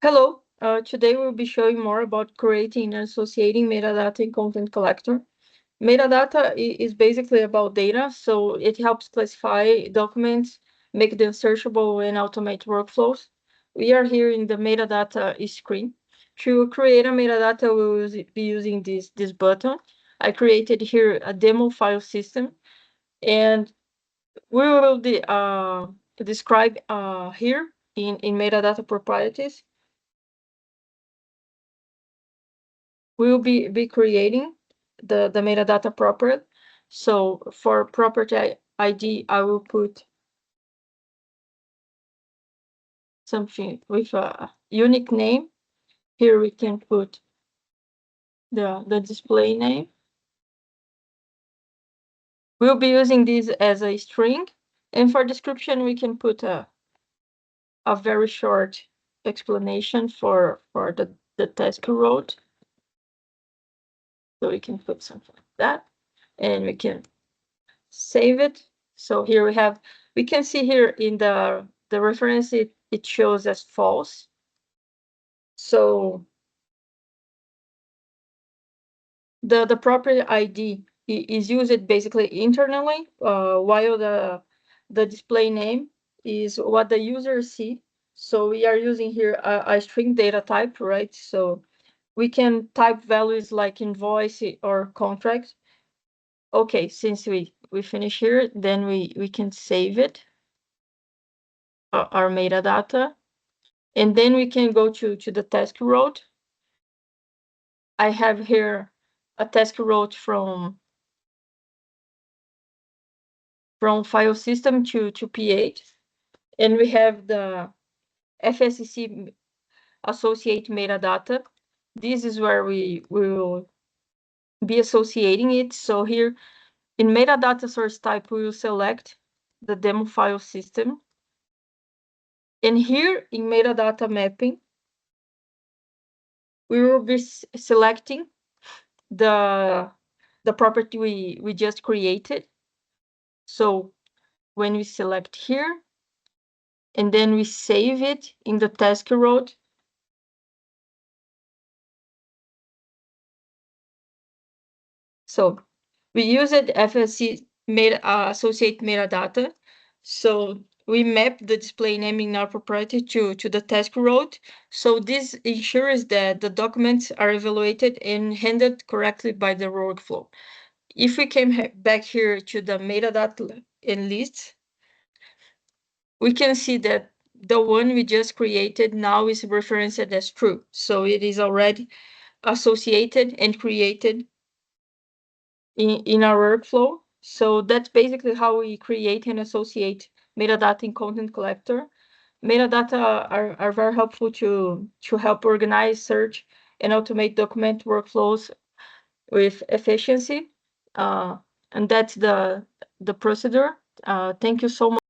Hello, today we'll be showing more about creating and associating metadata in Content Collector. Metadata is basically about data, so it helps classify documents, make them searchable, and automate workflows. We are here in the metadata screen. To create a metadata, we will be using this button. I created here a demo file system, and we will describe here in metadata properties. We will be creating the metadata property. So for property ID, I will put something with a unique name. Here we can put the display name. We'll be using this as a string. And for description, we can put a very short explanation for the task we wrote. So we can put something like that, and we can save it. So here we can see here in the reference, it shows as false. So the property ID is used basically internally, while the display name is what the user see. So we are using here a string data type, right? So we can type values like invoice or contract. Okay, since we finish here, then we can save it, our metadata, and then we can go to the task road. I have here a task road from file system to P8, and we have the FSC Associate Metadata. This is where we will be associating it. So here in metadata source type, we will select the demo file system. And here in metadata mapping, we will be selecting the property we just created. So when we select here, and then we save it in the task road, so we used FSC associate metadata. So we map the display name in our property to the task road. So this ensures that the documents are evaluated and handled correctly by the workflow. If we came back here to the metadata and lists, we can see that the one we just created now is referenced as true. So it is already associated and created in our workflow. So that's basically how we create and associate metadata in Content Collector. Metadata are very helpful to help organize, search, and automate document workflows with efficiency. And that's the procedure. Thank you so much.